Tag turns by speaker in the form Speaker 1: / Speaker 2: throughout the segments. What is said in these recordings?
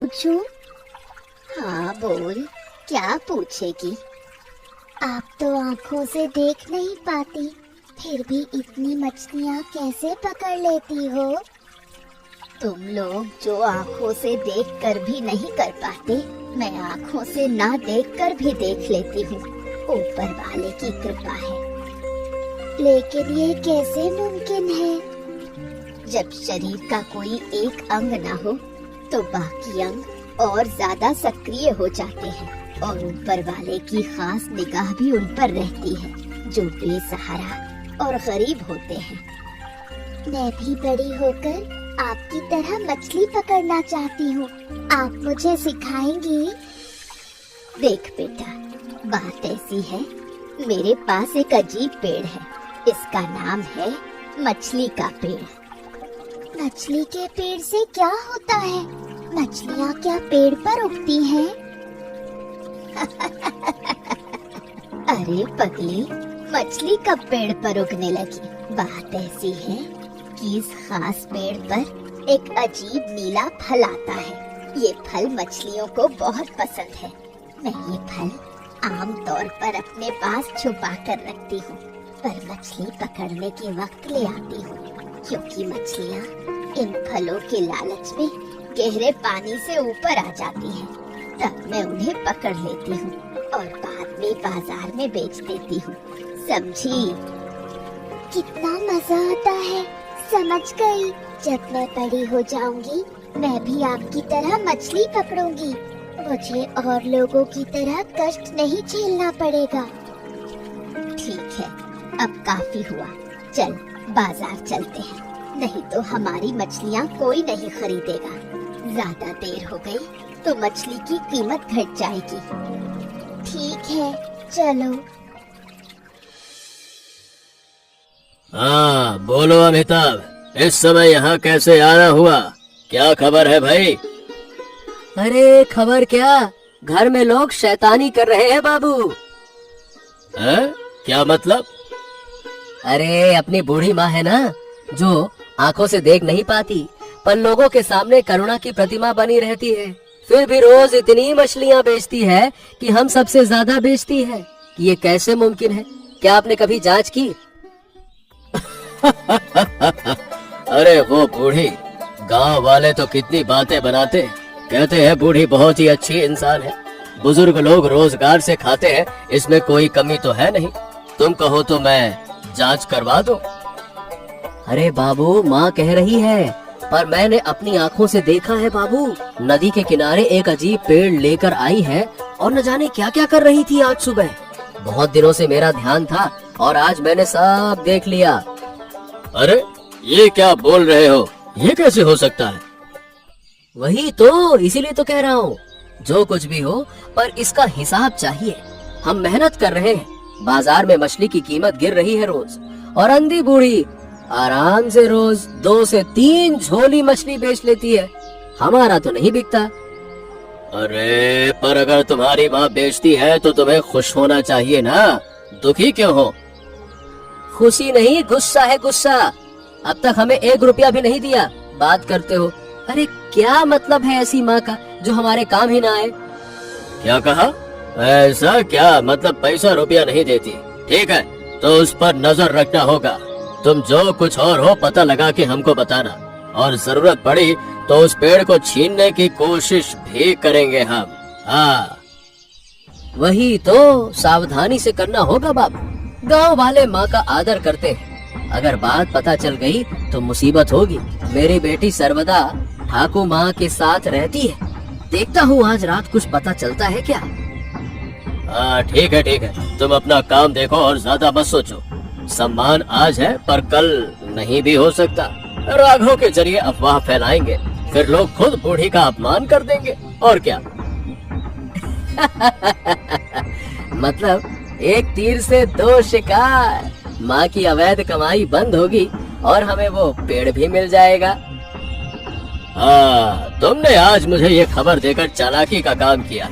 Speaker 1: पूछूं? हाँ बोल, क्या पूछेगी? आप तो आंखों से देख नहीं पाती, फिर भी इतनी मछलियाँ कैसे पकड़ लेती हो? तुम लोग जो आंखों से देखकर भी नहीं कर पाते, मैं आंखों से ना देखकर भी देख लेती हूँ। ऊपर वाले की कृपा है। लेकिन ये कैसे मुमकिन है? जब शरीर का कोई एक अंग ना हो तो बाकी अंग और ज्यादा सक्रिय हो जाते हैं और ऊपर वाले की खास निगाह भी उन पर रहती है जो बेसहारा और गरीब होते हैं। मैं भी बड़ी होकर आपकी तरह मछली पकड़ना चाहती हूँ। आप मुझे सिखाएंगी? देख बेटा, बात ऐसी है, मेरे पास एक अजीब पेड़ है। इसका नाम है मछली का पेड़। मछली के पेड़ से क्या होता है? मछलियाँ क्या पेड़ पर उगती हैं? अरे पगली, मछली कब पेड़ पर उगने लगी? बात ऐसी है कि इस खास पेड़ पर एक अजीब नीला फल आता है। ये फल मछलियों को बहुत पसंद है। मैं ये फल आम तौर पर अपने पास छुपा कर रखती हूँ, पर मछली पकड़ने के वक्त ले आती हूँ, क्योंकि मछलियाँ इन फलों के लालच में गहरे पानी से ऊपर आ जाती हैं। तब मैं उन्हें पकड़ लेती हूँ और बाद में बाजार में बेच देती हूँ। समझी? कितना मजा आता है। समझ गई। जब मैं बड़ी हो जाऊंगी, मैं भी आपकी तरह मछली पकड़ूंगी। मुझे और लोगों की तरह कष्ट नहीं झेलना पड़ेगा। ठीक है, अब काफी हुआ। चल बाजार चलते हैं, नहीं तो हमारी मछलियाँ कोई नहीं खरीदेगा। ज्यादा देर हो गई तो मछली की कीमत घट जाएगी। ठीक है, चलो।
Speaker 2: हाँ बोलो अमिताभ, इस समय यहाँ कैसे आना हुआ? क्या खबर है भाई?
Speaker 3: अरे खबर क्या, घर में लोग शैतानी कर रहे हैं बाबू।
Speaker 2: है? क्या मतलब?
Speaker 3: अरे अपनी बूढ़ी माँ है ना, जो आंखों से देख नहीं पाती पर लोगों के सामने करुणा की प्रतिमा बनी रहती है, फिर भी रोज इतनी मछलियाँ बेचती है कि हम सबसे ज्यादा बेचती है। ये कैसे मुमकिन है? क्या आपने कभी जांच की?
Speaker 2: अरे वो बूढ़ी, गांव वाले तो कितनी बातें बनाते, कहते हैं बूढ़ी बहुत ही अच्छी इंसान है, बुजुर्ग लोग रोजगार से खाते हैं, इसमें कोई कमी तो है नहीं। तुम कहो तो मैं जांच करवा दूं।
Speaker 3: अरे बाबू, माँ कह रही है, पर मैंने अपनी आंखों से देखा है बाबू। नदी के किनारे एक अजीब पेड़ लेकर आई है और न जाने क्या क्या कर रही थी आज सुबह। बहुत दिनों से मेरा ध्यान था और आज मैंने सब देख लिया।
Speaker 2: अरे ये क्या बोल रहे हो? ये कैसे हो सकता है?
Speaker 3: वही तो, इसीलिए तो कह रहा हूँ, जो कुछ भी हो पर इसका हिसाब चाहिए। हम मेहनत कर रहे हैं, बाजार में मछली की कीमत गिर रही है रोज, और अंधी बूढ़ी आराम से रोज 2 से 3 झोली मछली बेच लेती है। हमारा तो नहीं बिकता।
Speaker 2: अरे पर अगर तुम्हारी माँ बेचती है तो तुम्हें खुश होना चाहिए ना, दुखी क्यों हो?
Speaker 3: खुशी नहीं, गुस्सा है गुस्सा। अब तक हमें 1 रुपया भी नहीं दिया, बात करते हो। अरे क्या मतलब है ऐसी माँ का जो हमारे काम ही ना आए?
Speaker 2: क्या कहा? ऐसा क्या मतलब पैसा रुपया नहीं देती? ठीक है, तो उस पर नजर रखना होगा। तुम जो कुछ और हो पता लगा के हमको बताना, और जरूरत पड़ी तो उस पेड़ को छीनने की कोशिश भी करेंगे हम। हाँ
Speaker 3: वही तो, सावधानी से करना होगा बाबू। गांव वाले माँ का आदर करते हैं, अगर बात पता चल गई तो मुसीबत होगी। मेरी बेटी सर्वदा ठाकुर माँ के साथ रहती है, देखता हूँ आज रात कुछ पता चलता है क्या।
Speaker 2: हाँ ठीक है, तुम अपना काम देखो और ज्यादा मत सोचो। सम्मान आज है पर कल नहीं भी हो सकता। राघव के जरिए अफवाह फैलाएंगे, फिर लोग खुद बूढ़ी का अपमान कर देंगे, और क्या।
Speaker 3: मतलब एक तीर से 2 शिकार। माँ की अवैध कमाई बंद होगी और हमें वो पेड़ भी मिल जाएगा।
Speaker 2: हाँ, तुमने आज मुझे ये खबर देकर चालाकी का काम किया।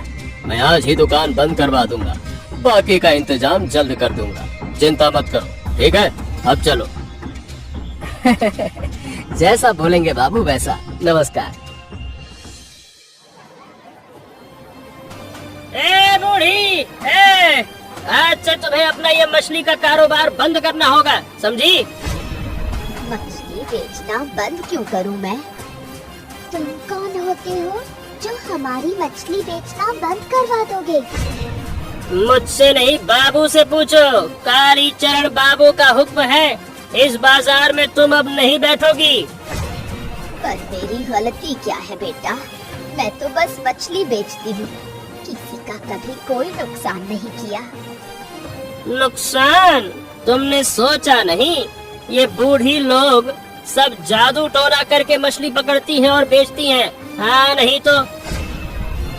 Speaker 2: मैं आज ही दुकान बंद करवा दूंगा, बाकी का इंतजाम जल्द कर दूंगा। चिंता मत करो, ठीक है? अब चलो।
Speaker 3: जैसा बोलेंगे बाबू वैसा। नमस्कार। आज से तुम्हें अपना ये मछली का कारोबार बंद करना होगा, समझी?
Speaker 1: मछली बेचना बंद क्यों करूं मैं? तुम कौन होते हो जो हमारी मछली बेचना बंद करवा दोगे?
Speaker 3: मुझसे नहीं, बाबू से पूछो। काली चरण बाबू का हुक्म है, इस बाजार में तुम अब नहीं बैठोगी।
Speaker 1: पर मेरी गलती क्या है बेटा? मैं तो बस मछली बेचती हूँ, किसी का कभी कोई नुकसान नहीं किया।
Speaker 3: नुकसान? तुमने सोचा नहीं, ये बूढ़ी लोग सब जादू टोना करके मछली पकड़ती हैं और बेचती हैं। हाँ नहीं तो?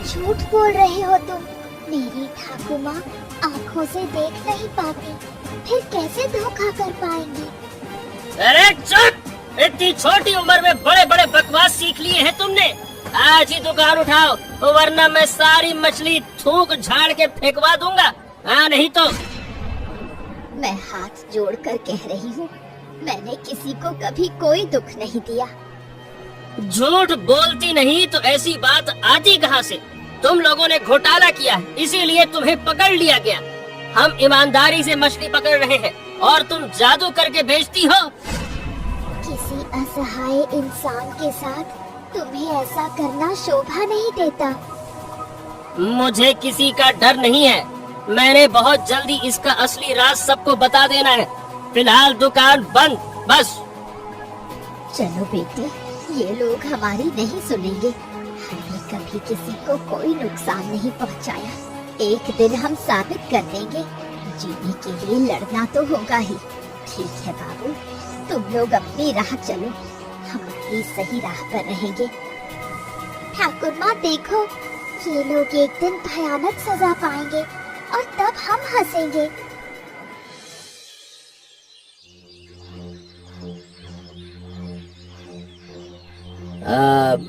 Speaker 1: झूठ बोल रहे हो तुम। मेरी ठाकुर माँ आँखों से देख नहीं पाती, फिर कैसे धोखा कर पाएंगी?
Speaker 3: अरे चुप! इतनी छोटी उम्र में बड़े बड़े बकवास सीख लिए हैं तुमने। आज ही दुकान उठाओ, वरना मैं सारी मछली थूक झाड़ के फेंकवा दूंगा। हाँ नहीं तो?
Speaker 1: मैं हाथ जोड़कर कह रही हूँ, मैंने किसी को कभी कोई दुख नहीं दिया।
Speaker 3: झूठ बोलती नहीं तो ऐसी बात आती कहाँ से? तुम लोगों ने घोटाला किया है, इसीलिए तुम्हें पकड़ लिया गया। हम ईमानदारी से मछली पकड़ रहे हैं और तुम जादू करके बेचती हो।
Speaker 1: किसी असहाय इंसान के साथ तुम्हें ऐसा करना शोभा नहीं देता।
Speaker 3: मुझे किसी का डर नहीं है, मैंने बहुत जल्दी इसका असली राज सबको बता देना है। फिलहाल दुकान बंद, बस।
Speaker 1: चलो बेटे, ये लोग हमारी नहीं सुनेंगे। हमने कभी किसी को कोई नुकसान नहीं पहुंचाया। एक दिन हम साबित कर देंगे। जीने के लिए लड़ना तो होगा ही। ठीक है बाबू, तुम लोग अपनी राह चलो, हम अपनी सही राह पर रहेंगे। ठाकुर माँ देखो, ये लोग एक दिन भयानक सजा पाएंगे और तब हम हंसेंगे।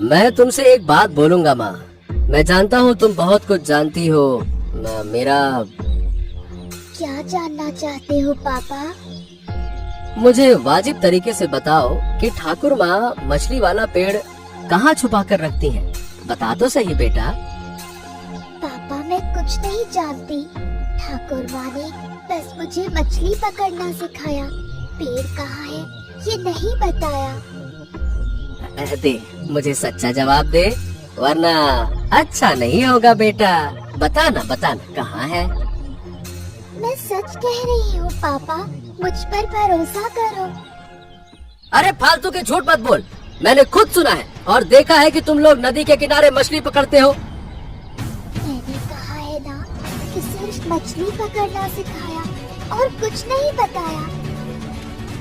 Speaker 3: मैं तुमसे एक बात बोलूंगा माँ। मैं जानता हूँ तुम बहुत कुछ जानती हो। मेरा
Speaker 1: क्या जानना चाहते हो पापा?
Speaker 3: मुझे वाजिब तरीके से बताओ कि ठाकुर माँ मछली वाला पेड़ कहाँ छुपा कर रखती हैं। बता तो सही बेटा।
Speaker 1: पापा मैं कुछ नहीं जानती। ठाकुर माँ ने बस मुझे मछली पकड़ना सिखाया। पेड़ कहाँ है ये नहीं बताया।
Speaker 3: दे मुझे सच्चा जवाब दे, वरना अच्छा नहीं होगा बेटा। बताना बताना कहाँ है।
Speaker 1: मैं सच कह रही हूँ पापा, मुझ पर भरोसा करो।
Speaker 3: अरे फालतू के झूठ मत बोल। मैंने खुद सुना है और देखा है कि तुम लोग नदी के किनारे मछली पकड़ते हो।
Speaker 1: मैंने कहा है ना कि सिर्फ मछली पकड़ना सिखाया और कुछ नहीं बताया।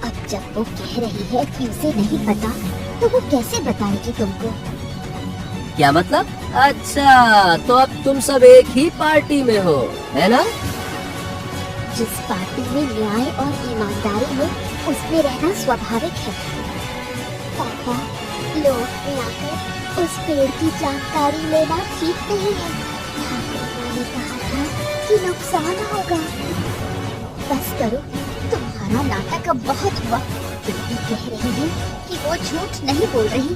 Speaker 1: अब जब वो कह रही है कि उसे नहीं पता, तो वो कैसे बताएगी तुमको?
Speaker 3: क्या मतलब? अच्छा, तो अब तुम सब एक ही पार्टी में हो, है ना?
Speaker 1: जिस पार्टी में न्याय और ईमानदारी हो, उसमें रहना स्वाभाविक है। पापा, लोग में आकर उस पेड़ की जानकारी लेना ठीक नहीं है। ठाकुर माँ ने कहा था कि नुकसान होगा। बस करो, तुम्हारा नाटक अब बहुत हुआ। तुम भी कह रही हो कि वो झूठ नहीं बोल रही,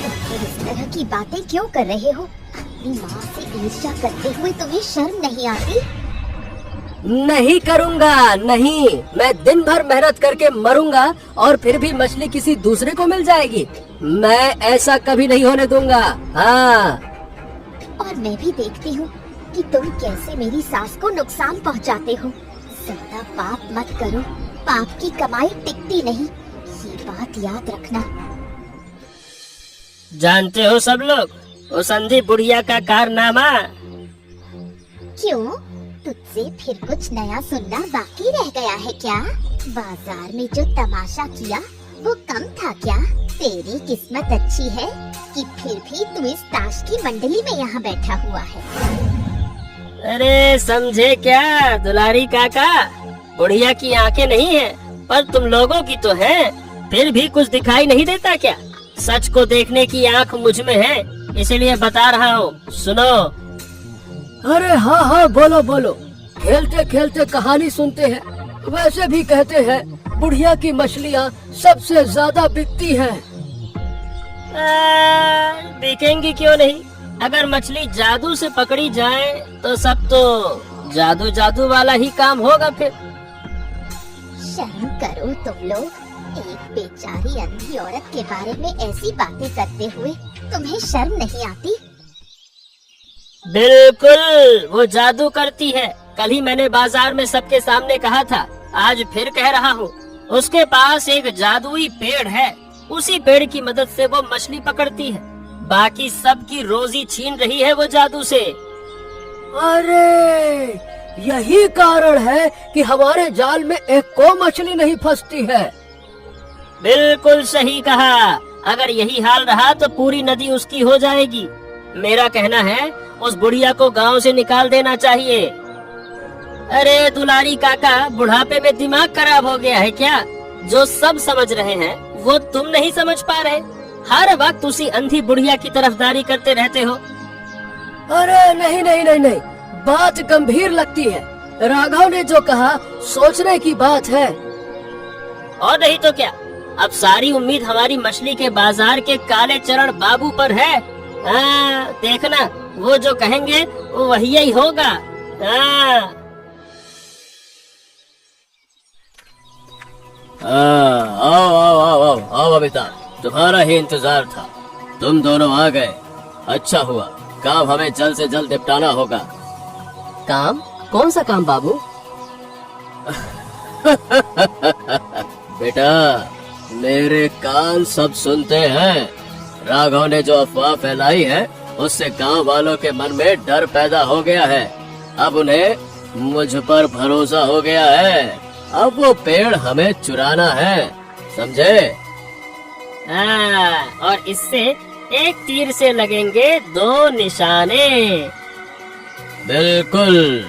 Speaker 1: तो फिर इस तरह की बातें क्यों कर रहे हो? अपनी माँ से ईर्ष्या करते हुए तुम्हें शर्म नहीं आती?
Speaker 3: नहीं करूँगा, नहीं। मैं दिन भर मेहनत करके मरूंगा और फिर भी मछली किसी दूसरे को मिल जाएगी। मैं ऐसा कभी नहीं होने दूंगा। हाँ।
Speaker 1: और मैं भी देखती हूँ कि तुम कैसे मेरी सास को नुकसान पहुँचाते हो। ज्यादा पाप मत करो, पाप की कमाई टिकती नहीं, ये बात याद रखना।
Speaker 3: जानते हो सब लोग उस अंधी बुढ़िया का कारनामा?
Speaker 1: क्यों, तुझसे फिर कुछ नया सुनना बाकी रह गया है क्या? बाजार में जो तमाशा किया वो कम था क्या? तेरी किस्मत अच्छी है कि फिर भी तू इस ताश की मंडली में यहाँ बैठा हुआ है।
Speaker 3: अरे समझे क्या दुलारी काका, बुढ़िया की आंखें नहीं हैं, पर तुम लोगों की तो हैं। फिर भी कुछ दिखाई नहीं देता क्या? सच को देखने की आंख मुझ में है, इसलिए बता रहा हूँ, सुनो। अरे हाँ हाँ, बोलो बोलो। खेलते खेलते कहानी सुनते हैं। वैसे भी कहते हैं बुढ़िया की मछलियाँ सबसे ज्यादा बिकती हैं। बिकेंगी क्यों नहीं? अगर मछली जादू से पकड़ी जाए तो सब तो जादू जादू वाला ही काम होगा फिर।
Speaker 1: शर्म करो तुम लोग, एक बेचारी अंधी औरत के बारे में ऐसी बातें करते हुए तुम्हें शर्म नहीं आती?
Speaker 3: बिल्कुल, वो जादू करती है। कल ही मैंने बाजार में सबके सामने कहा था, आज फिर कह रहा हूँ। उसके पास एक जादुई पेड़ है, उसी पेड़ की मदद से वो मछली पकड़ती है। बाकी सबकी रोजी छीन रही है वो जादू से।
Speaker 4: अरे यही कारण है कि हमारे जाल में एक को मछली नहीं फंसती है।
Speaker 3: बिल्कुल सही कहा। अगर यही हाल रहा तो पूरी नदी उसकी हो जाएगी। मेरा कहना है उस बुढ़िया को गांव से निकाल देना चाहिए। अरे दुलारी काका, बुढ़ापे में दिमाग खराब हो गया है क्या? जो सब समझ रहे हैं वो तुम नहीं समझ पा रहे। हर वक्त उसी अंधी बुढ़िया की तरफदारी करते रहते हो।
Speaker 4: अरे नहीं नहीं नहीं नहीं, बात गंभीर लगती है। राघव ने जो कहा सोचने की बात है।
Speaker 3: और नहीं तो क्या, अब सारी उम्मीद हमारी मछली के बाजार के काले चरण बाबू पर है। देखना, वो जो कहेंगे वो वही ही होगा।
Speaker 2: आओ आओ आओ आओ आओ बबीता, तुम्हारा ही इंतजार था। तुम दोनों आ गए, अच्छा हुआ। काम हमें जल्द से जल्द निपटाना होगा।
Speaker 3: काम? कौन सा काम बाबू?
Speaker 2: बेटा, मेरे कान सब सुनते हैं। राघव ने जो अफवाह फैलाई है उससे गांव वालों के मन में डर पैदा हो गया है। अब उन्हें मुझ पर भरोसा हो गया है। अब वो पेड़ हमें चुराना है, समझे?
Speaker 3: और इससे एक तीर से लगेंगे दो निशाने।
Speaker 2: बिल्कुल,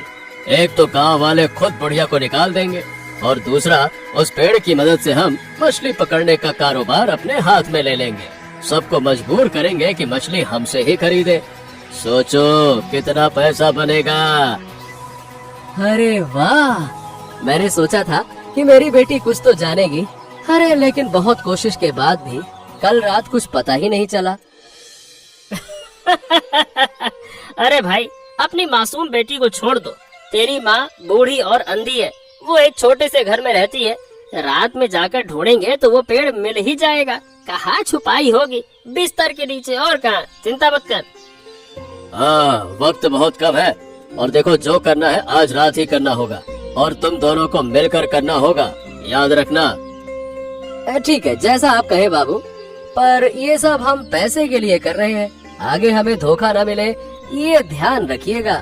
Speaker 2: एक तो गांव वाले खुद बुढ़िया को निकाल देंगे और दूसरा उस पेड़ की मदद से हम मछली पकड़ने का कारोबार अपने हाथ में ले लेंगे। सबको मजबूर करेंगे कि मछली हमसे ही खरीदे। सोचो कितना पैसा बनेगा।
Speaker 3: अरे वाह, मैंने सोचा था कि मेरी बेटी कुछ तो जानेगी। अरे लेकिन बहुत कोशिश के बाद भी कल रात कुछ पता ही नहीं चला। अरे भाई, अपनी मासूम बेटी को छोड़ दो। तेरी माँ बूढ़ी और अंधी है, वो एक छोटे से घर में रहती है। रात में जाकर ढूंढेंगे तो वो पेड़ मिल ही जाएगा। कहाँ छुपाई होगी? बिस्तर के नीचे, और कहाँ। चिंता मत कर।
Speaker 2: हाँ, वक्त बहुत कम है और देखो, जो करना है आज रात ही करना होगा और तुम दोनों को मिलकर करना होगा, याद रखना।
Speaker 3: ठीक है, जैसा आप कहे बाबू। पर ये सब हम पैसे के लिए कर रहे हैं, आगे हमें धोखा न मिले ये ध्यान रखिएगा।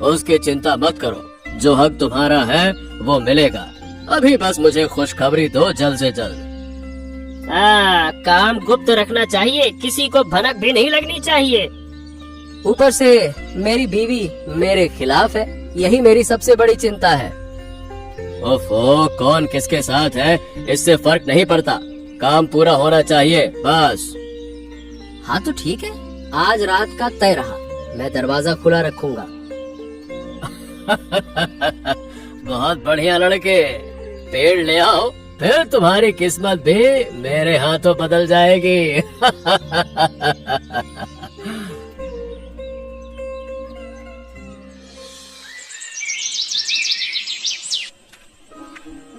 Speaker 2: उसकी चिंता मत करो, जो हक तुम्हारा है वो मिलेगा। अभी बस मुझे खुशखबरी दो जल्द से जल्द।
Speaker 3: काम गुप्त रखना चाहिए, किसी को भनक भी नहीं लगनी चाहिए। ऊपर से मेरी बीवी मेरे खिलाफ है, यही मेरी सबसे बड़ी चिंता है।
Speaker 2: ओफो, कौन किसके साथ है इससे फर्क नहीं पड़ता, काम पूरा होना चाहिए बस।
Speaker 3: हाँ तो ठीक है, आज रात का तय रहा, मैं दरवाजा खुला रखूंगा।
Speaker 2: बहुत बढ़िया लड़के, पेड़ ले आओ, फिर तुम्हारी किस्मत भी मेरे हाथों बदल जाएगी।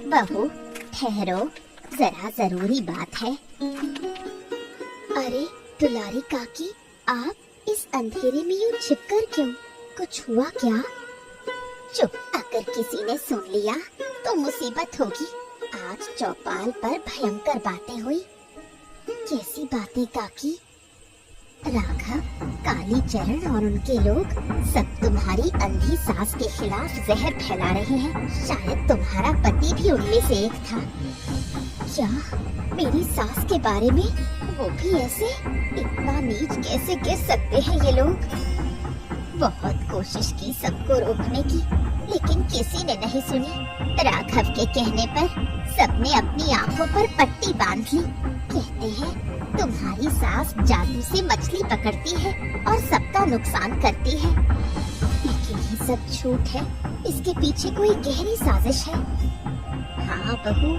Speaker 1: बहू ठहरो, जरा जरूरी बात है। अरे दुलारी काकी, आप इस अंधेरे में यूं छिपकर क्यों? कुछ हुआ क्या? चुप, अगर किसी ने सुन लिया तो मुसीबत होगी। आज चौपाल पर भयंकर बातें हुई। कैसी बातें काकी? राघव, काली चरण और उनके लोग सब तुम्हारी अंधी सास के खिलाफ जहर फैला रहे हैं। शायद तुम्हारा पति भी उनमें से एक था। क्या मेरी सास के बारे में? वो भी ऐसे? इतना नीच कैसे कह सकते हैं ये लोग? बहुत कोशिश की सबको रोकने की, लेकिन किसी ने नहीं सुनी। राघव के कहने पर सबने अपनी आंखों पर पट्टी बांध ली। कहते हैं तुम्हारी सास जादू से मछली पकड़ती है और सबका नुकसान करती है, लेकिन ये सब झूठ है। इसके पीछे कोई गहरी साजिश है। हाँ बहू,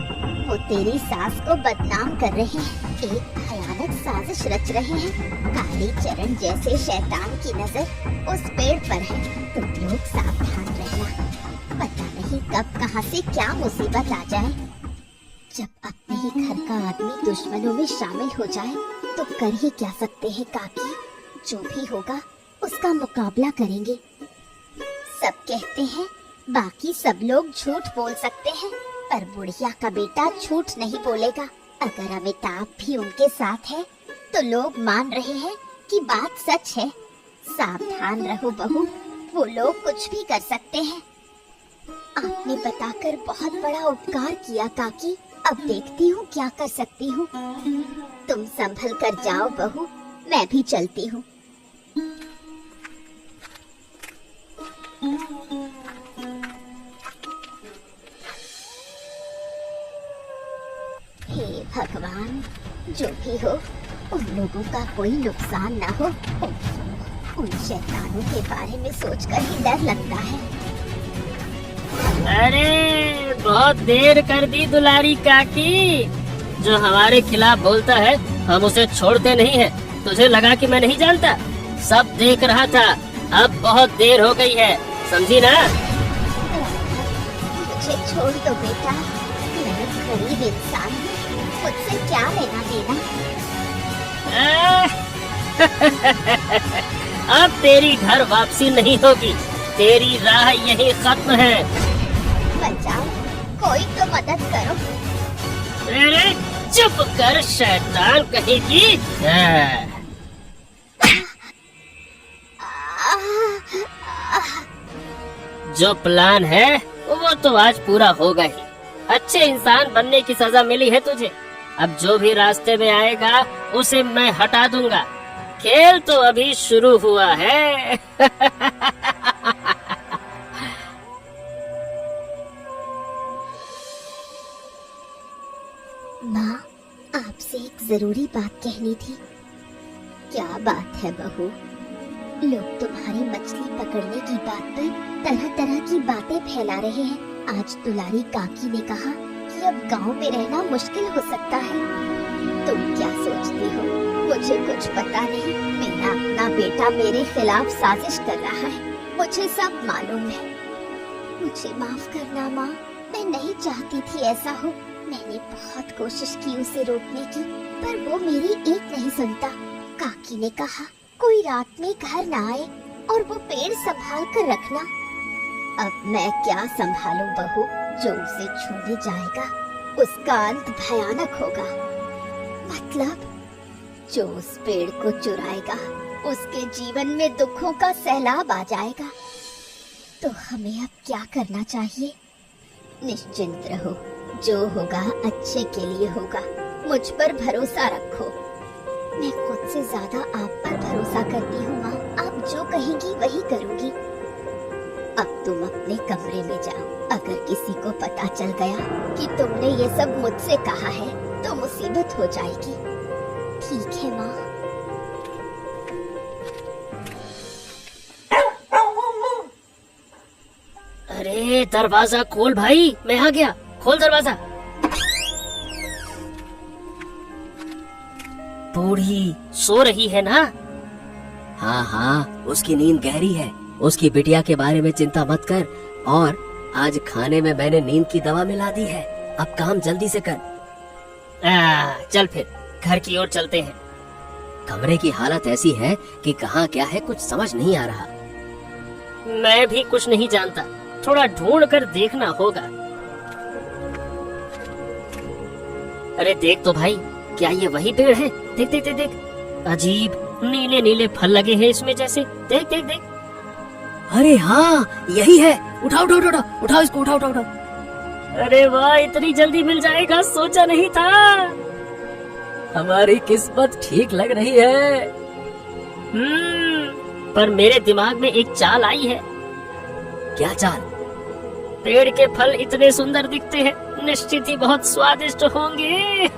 Speaker 1: वो तेरी सास को बदनाम कर रहे हैं। एक भयानक भयानक साजिश रच रहे हैं। काली चरण जैसे शैतान की नजर उस पेड़ पर है। तुम लोग सावधान रहना, पता नहीं कब कहां से क्या मुसीबत आ जाए। जब अपने ही घर का आदमी दुश्मनों में शामिल हो जाए तो कर ही क्या सकते हैं काकी। जो भी होगा उसका मुकाबला करेंगे। सब कहते हैं बाकी सब लोग झूठ बोल सकते हैं, पर बुढ़िया का बेटा झूठ नहीं बोलेगा। अगर अमिताभ भी उनके साथ है तो लोग मान रहे हैं कि बात सच है। सावधान रहो बहू, वो लोग कुछ भी कर सकते हैं। आपने बताकर बहुत बड़ा उपकार किया काकी। अब देखती हूँ क्या कर सकती हूँ। तुम संभल कर जाओ बहू, मैं भी चलती हूँ। हे भगवान, जो भी हो उन लोगों का कोई नुकसान ना हो। उन शैतानों के बारे में सोचकर ही डर लगता है।
Speaker 5: अरे बहुत देर कर दी दुलारी काकी। जो हमारे खिलाफ बोलता है हम उसे छोड़ते नहीं है। तुझे लगा कि मैं नहीं जानता? सब देख रहा था। अब बहुत देर हो गई है, समझी ना?
Speaker 1: मुझे छोड़ दो बेटा, मैं गरीब इंसान हूँ, मुझसे क्या लेना देना।
Speaker 5: अब तेरी घर वापसी नहीं होगी, तेरी राह यही खत्म है।
Speaker 1: बचाओ, कोई तो मदद करो।
Speaker 5: अरे चुप कर शैतान कहेगी। जो प्लान है वो तो आज पूरा होगा ही। अच्छे इंसान बनने की सजा मिली है तुझे। अब जो भी रास्ते में आएगा उसे मैं हटा दूंगा। खेल तो अभी शुरू हुआ है।
Speaker 1: माँ, आपसे एक जरूरी बात कहनी थी। क्या बात है बहू? लोग तुम्हारी मछली पकड़ने की बात पर तरह तरह की बातें फैला रहे हैं। आज दुलारी काकी ने कहा कि अब गांव में रहना मुश्किल हो सकता है। तुम क्या सोचती हो? मुझे कुछ पता नहीं। मेरा अपना बेटा मेरे खिलाफ साजिश कर रहा है, मुझे सब मालूम है। मुझे माफ करना माँ, मैं नहीं चाहती थी ऐसा हो। मैंने बहुत कोशिश की उसे रोकने की, पर वो मेरी एक नहीं सुनता। काकी ने कहा कोई रात में घर ना आए और वो पेड़ संभाल कर रखना। अब मैं क्या संभालूं बहू? जो उसे छूने जाएगा उसका अंत भयानक होगा। मतलब जो उस पेड़ को चुराएगा उसके जीवन में दुखों का सैलाब आ जाएगा। तो हमें अब क्या करना चाहिए? निश्चिंत रहो, जो होगा अच्छे के लिए होगा। मुझ पर भरोसा रखो। मैं खुद से ज्यादा आप पर भरोसा करती हूँ माँ। आप जो कहेंगी वही करूँगी। अब तुम अपने कमरे में जाओ। अगर किसी को पता चल गया कि तुमने ये सब मुझसे कहा है तो मुसीबत हो जाएगी। ठीक है माँ।
Speaker 5: अरे दरवाजा खोल भाई, मैं आ गया। खोल दरवाजा। बूढ़ी सो रही है ना?
Speaker 3: हाँ हाँ, उसकी नींद गहरी है। उसकी बिटिया के बारे में चिंता मत कर। और आज खाने में मैंने नींद की दवा मिला दी है। अब काम जल्दी से कर।
Speaker 5: चल फिर घर की ओर चलते हैं।
Speaker 3: कमरे की हालत ऐसी है कि कहाँ क्या है कुछ समझ नहीं आ रहा।
Speaker 5: मैं भी कुछ नहीं जानता, थोड़ा ढूंढ कर देखना होगा। अरे देख तो भाई, क्या ये वही पेड़ है? देख देख देख देख, अजीब नीले नीले फल लगे हैं इसमें जैसे। देख देख देख।
Speaker 3: अरे हाँ, यही है। उठाओ उठाओ उठाओ उठाओ इसको, उठाओ उठाओ उठाओ।
Speaker 5: अरे वाह, इतनी जल्दी मिल जाएगा, सोचा नहीं था।
Speaker 3: हमारी किस्मत ठीक लग रही है।
Speaker 5: पर मेरे दिमाग में एक चाल आई है।
Speaker 3: क्या चाल?
Speaker 5: पेड़ के फल इतने सुंदर दिखते हैं, निश्चित ही बहुत स्वादिष्ट होंगे।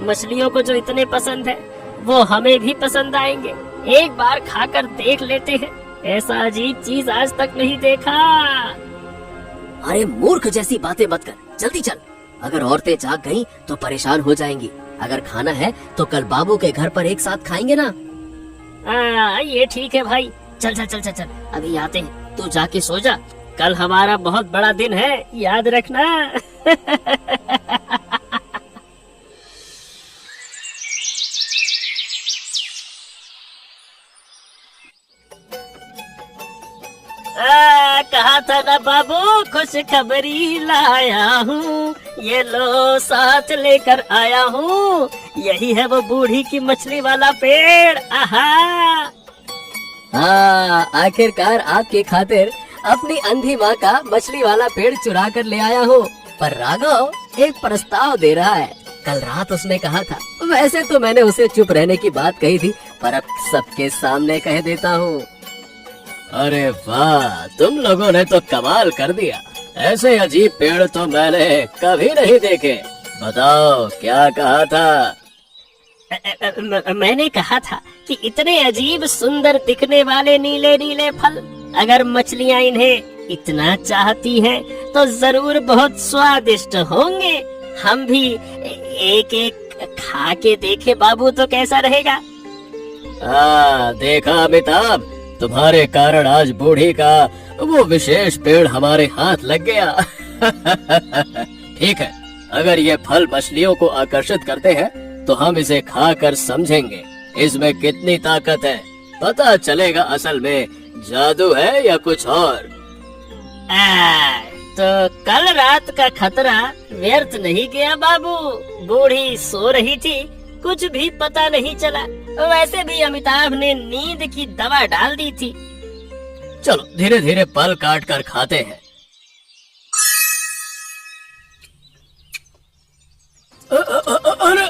Speaker 5: मछलियों को जो इतने पसंद है वो हमें भी पसंद आएंगे। एक बार खाकर देख लेते हैं। ऐसा अजीब चीज आज तक नहीं देखा।
Speaker 3: अरे मूर्ख जैसी बातें मत कर, जल्दी चल। अगर औरतें जाग गईं तो परेशान हो जाएंगी। अगर खाना है तो कल बाबू के घर पर एक साथ खाएंगे ना।
Speaker 5: ये ठीक है भाई, चल चल चल चल चल, अभी आते हैं, तू जाके सो जा, कल हमारा बहुत बड़ा दिन है, याद रखना। कहा था ना बाबू, खुश खबरी लाया हूँ, ये लो साथ लेकर आया हूँ, यही है वो बूढ़ी की मछली वाला पेड़। आहा,
Speaker 3: हाँ, आखिरकार आपकी खातिर अपनी अंधी माँ का मछली वाला पेड़ चुरा कर ले आया हूँ। पर राघव एक प्रस्ताव दे रहा है। कल रात उसने कहा था, वैसे तो मैंने उसे चुप रहने की बात कही थी, पर अब सबके सामने कह देता हूँ।
Speaker 2: अरे वाह, तुम लोगों ने तो कमाल कर दिया। ऐसे अजीब पेड़ तो मैंने कभी नहीं देखे। बताओ क्या कहा था?
Speaker 5: मैंने कहा था कि इतने अजीब सुंदर दिखने वाले नीले नीले फल, अगर मछलियाँ इन्हें इतना चाहती हैं, तो जरूर बहुत स्वादिष्ट होंगे। हम भी एक एक खा के देखे बाबू तो कैसा रहेगा।
Speaker 2: देखा अमिताभ, तुम्हारे कारण आज बूढ़ी का वो विशेष पेड़ हमारे हाथ लग गया। ठीक है, अगर ये फल मछलियों को आकर्षित करते हैं तो हम इसे खाकर समझेंगे इसमें कितनी ताकत है। पता चलेगा असल में जादू है या कुछ और।
Speaker 5: तो कल रात का खतरा व्यर्थ नहीं गया बाबू। बूढ़ी सो रही थी, कुछ भी पता नहीं चला। वैसे भी अमिताभ ने नींद की दवा डाल दी थी।
Speaker 2: चलो धीरे धीरे पल काट कर खाते हैं। अरे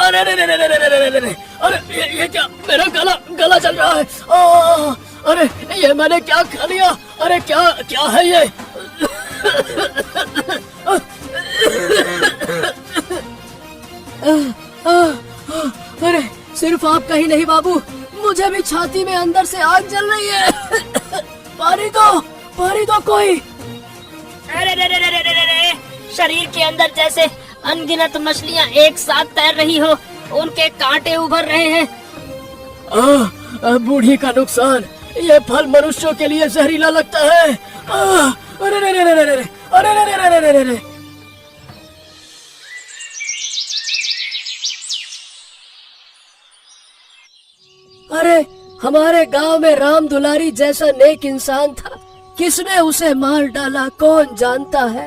Speaker 2: अरे अरे अरे अरे अरे अरे अरे अरे ये क्या, मेरा गला चल रहा है। अरे ये मैंने क्या खा लिया? अरे क्या क्या है ये?
Speaker 4: अरे सिर्फ आपका ही नहीं बाबू, मुझे भी छाती में अंदर से आग जल रही है। पानी दो कोई।
Speaker 5: अरे रे रे रे रे रे रे, शरीर के अंदर जैसे अनगिनत मछलियाँ एक साथ तैर रही हो, उनके कांटे उभर रहे हैं।
Speaker 2: बूढ़ी का नुकसान, ये फल मनुष्यों के लिए जहरीला लगता है। अरे रे रे रे रे रे, अरे रे रे रे रे रे रे।
Speaker 4: अरे हमारे गांव में राम दुलारी जैसा नेक इंसान था, किसने उसे मार डाला कौन जानता है।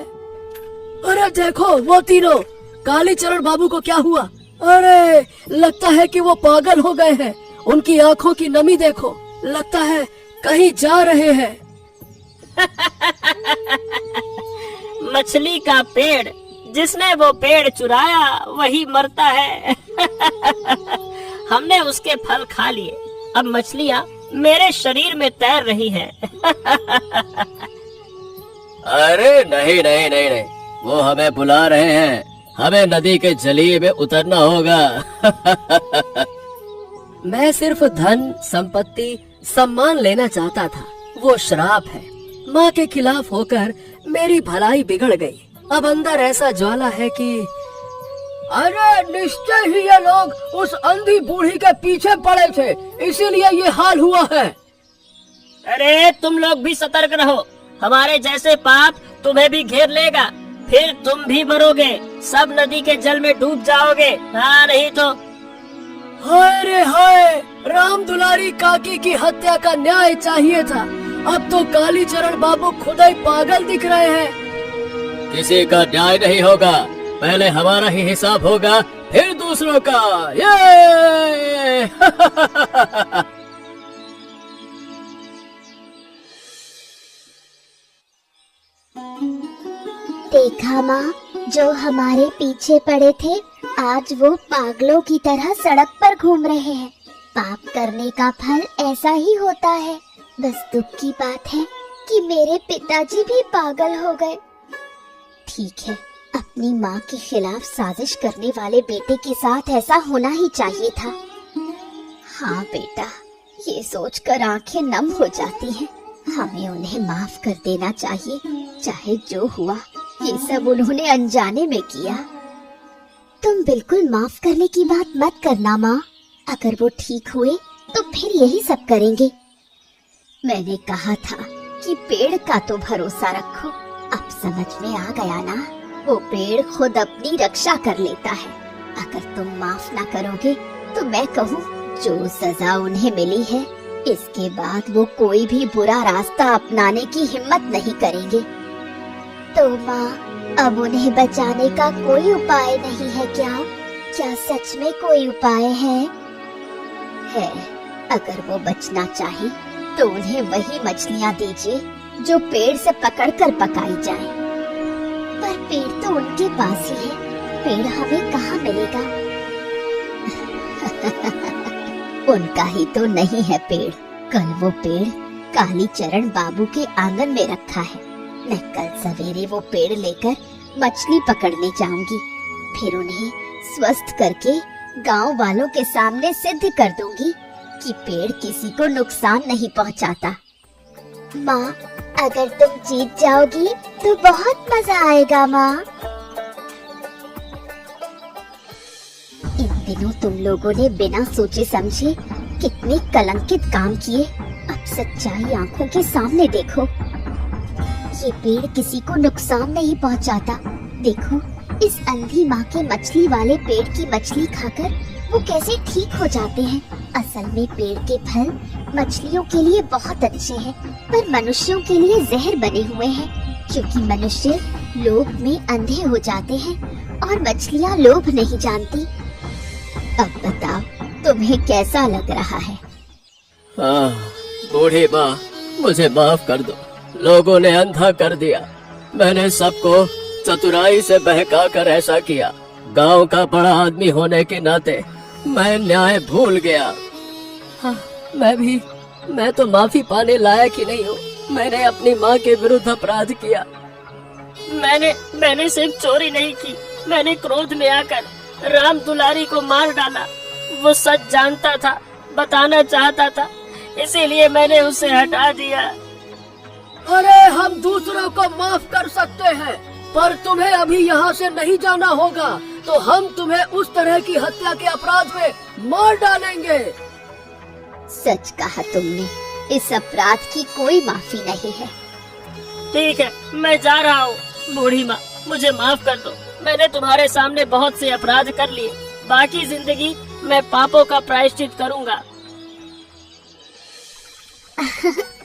Speaker 4: अरे देखो वो तीनों, कालीचरण बाबू को क्या हुआ? अरे लगता है कि वो पागल हो गए हैं। उनकी आंखों की नमी देखो, लगता है कहीं जा रहे हैं।
Speaker 5: मछली का पेड़, जिसने वो पेड़ चुराया वही मरता है। हमने उसके फल खा लिए, अब मछलियाँ मेरे शरीर में तैर रही हैं।
Speaker 2: अरे नहीं नहीं नहीं नहीं, वो हमें बुला रहे हैं, हमें नदी के जलीय में उतरना होगा।
Speaker 3: मैं सिर्फ धन, संपत्ति, सम्मान लेना चाहता था, वो श्राप है। माँ के खिलाफ होकर मेरी भलाई बिगड़ गई। अब अंदर ऐसा ज्वाला है कि
Speaker 4: अरे निश्चय ही ये लोग उस अंधी बूढ़ी के पीछे पड़े थे, इसीलिए ये हाल हुआ है।
Speaker 5: अरे तुम लोग भी सतर्क रहो, हमारे जैसे पाप तुम्हें भी घेर लेगा, फिर तुम भी मरोगे, सब नदी के जल में डूब जाओगे। हाँ नहीं तो।
Speaker 4: हाय रे हाय, राम दुलारी काकी की हत्या का न्याय चाहिए था, अब तो कालीचरण बाबू खुद ही पागल दिख रहे हैं।
Speaker 2: किसी का न्याय नहीं होगा, पहले हमारा ही हिसाब होगा, फिर दूसरों का। ये
Speaker 1: देखा माँ, जो हमारे पीछे पड़े थे आज वो पागलों की तरह सड़क पर घूम रहे हैं। पाप करने का फल ऐसा ही होता है। बस दुख की बात है कि मेरे पिताजी भी पागल हो गए। ठीक है, अपनी माँ के खिलाफ साजिश करने वाले बेटे के साथ ऐसा होना ही चाहिए था। हाँ बेटा, ये सोचकर आंखें नम हो जाती हैं। हमें उन्हें माफ कर देना चाहिए, चाहे जो हुआ ये सब उन्होंने अनजाने में किया। तुम बिल्कुल माफ करने की बात मत करना माँ। अगर वो ठीक हुए तो फिर यही सब करेंगे। मैंने कहा था कि पेड़ का तो भरोसा रखो। अब समझ में आ गया ना, वो पेड़ खुद अपनी रक्षा कर लेता है। अगर तुम माफ ना करोगे तो मैं कहूँ जो सजा उन्हें मिली है, इसके बाद वो कोई भी बुरा रास्ता अपनाने की हिम्मत नहीं करेंगे। तो माँ, अब उन्हें बचाने का कोई उपाय नहीं है क्या? क्या सच में कोई उपाय है? अगर वो बचना चाहे तो उन्हें वही मछलियाँ दीजिए जो पेड़ से पकड़कर पकाई जाए। पर पेड़ तो उनके पास ही है, पेड़ हमें कहाँ मिलेगा? उनका ही तो नहीं है पेड़। कल वो पेड़ कालीचरण बाबू के आंगन में रखा है। मैं कल सवेरे वो पेड़ लेकर मछली पकड़ने जाऊंगी, फिर उन्हें स्वस्थ करके गांव वालों के सामने सिद्ध कर दूंगी कि पेड़ किसी को नुकसान नहीं पहुंचाता। माँ, अगर तुम जीत जाओगी तो बहुत मजा आएगा माँ। इन दिनों तुम लोगों ने बिना सोचे समझे कितने कलंकित काम किए। अब सच्चाई आंखों के सामने देखो। ये पेड़ किसी को नुकसान नहीं पहुंचाता। देखो, इस अंधी माँ के मछली वाले पेड़ की मछली खाकर वो कैसे ठीक हो जाते हैं। असल में पेड़ के फल मछलियों के लिए बहुत अच्छे हैं, पर मनुष्यों के लिए जहर बने हुए हैं, क्योंकि मनुष्य लोभ में अंधे हो जाते हैं और मछलियाँ लोभ नहीं जानती। अब बताओ, तुम्हें कैसा लग रहा है?
Speaker 2: बूढ़ी माँ, मुझे माफ कर दो। लोगों ने अंधा कर दिया। मैंने सबको चतुराई से बहका कर ऐसा किया। गांव का बड़ा आदमी होने के नाते मैं न्याय भूल गया।
Speaker 3: हाँ, मैं तो माफी पाने लायक ही नहीं हूँ। मैंने अपनी माँ के विरुद्ध अपराध किया।
Speaker 5: मैंने सिर्फ चोरी नहीं की, मैंने क्रोध में आकर राम दुलारी को मार डाला। वो सच जानता था, बताना चाहता था, इसीलिए मैंने उसे हटा दिया।
Speaker 4: अरे, हम दूसरों को माफ कर सकते हैं, पर तुम्हें अभी यहाँ से नहीं जाना होगा, तो हम तुम्हें उस तरह की हत्या के अपराध में मार डालेंगे।
Speaker 1: सच कहा तुमने, इस अपराध की कोई माफी नहीं है।
Speaker 5: ठीक है, मैं जा रहा हूँ। बूढ़ी माँ, मुझे माफ कर दो। मैंने तुम्हारे सामने बहुत से अपराध कर लिए। बाकी जिंदगी मैं पापों का प्रायश्चित करूँगा।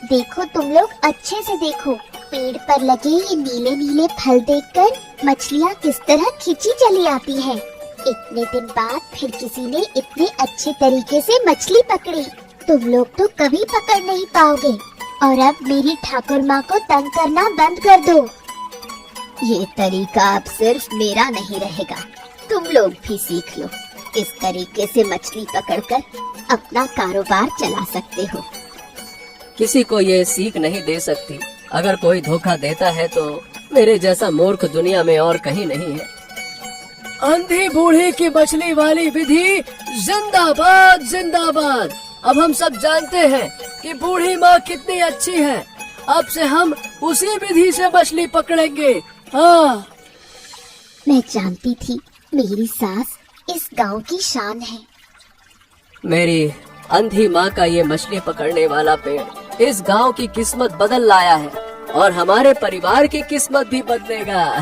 Speaker 1: देखो तुम लोग, अच्छे से देखो। पेड़ पर लगे ये नीले नीले फल देखकर मछलियाँ किस तरह खिंची चली आती हैं। इतने दिन बाद फिर किसी ने इतने अच्छे तरीके से मछली पकड़ी। तुम लोग तो कभी पकड़ नहीं पाओगे। और अब मेरी ठाकुर माँ को तंग करना बंद कर दो। ये तरीका अब सिर्फ मेरा नहीं रहेगा, तुम लोग भी सीख लो। इस तरीके से मछली पकड़कर अपना कारोबार चला सकते हो।
Speaker 3: किसी को ये सीख नहीं दे सकती। अगर कोई धोखा देता है तो मेरे जैसा मूर्ख दुनिया में और कहीं नहीं है।
Speaker 4: अंधी बूढ़ी की मछली वाली विधि जिंदाबाद जिंदाबाद। अब हम सब जानते हैं कि बूढ़ी माँ कितनी अच्छी है। अब से हम उसी विधि से मछली पकड़ेंगे। हाँ,
Speaker 1: मैं जानती थी मेरी सास इस गांव की शान है।
Speaker 3: मेरी अंधी माँ का ये मछली पकड़ने वाला पेड़ इस गांव की किस्मत बदल लाया है और हमारे परिवार की किस्मत भी बदलेगा।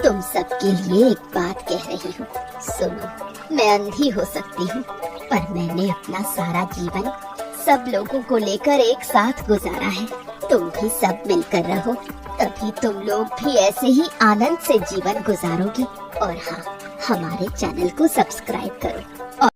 Speaker 1: तुम सबके लिए एक बात कह रही हूँ, सुनो। मैं अंधी हो सकती हूँ, पर मैंने अपना सारा जीवन सब लोगों को लेकर एक साथ गुजारा है। तुम भी सब मिलकर रहो, तभी तुम लोग भी ऐसे ही आनंद से जीवन गुजारोगे। और हाँ, हमारे चैनल को सब्सक्राइब करो।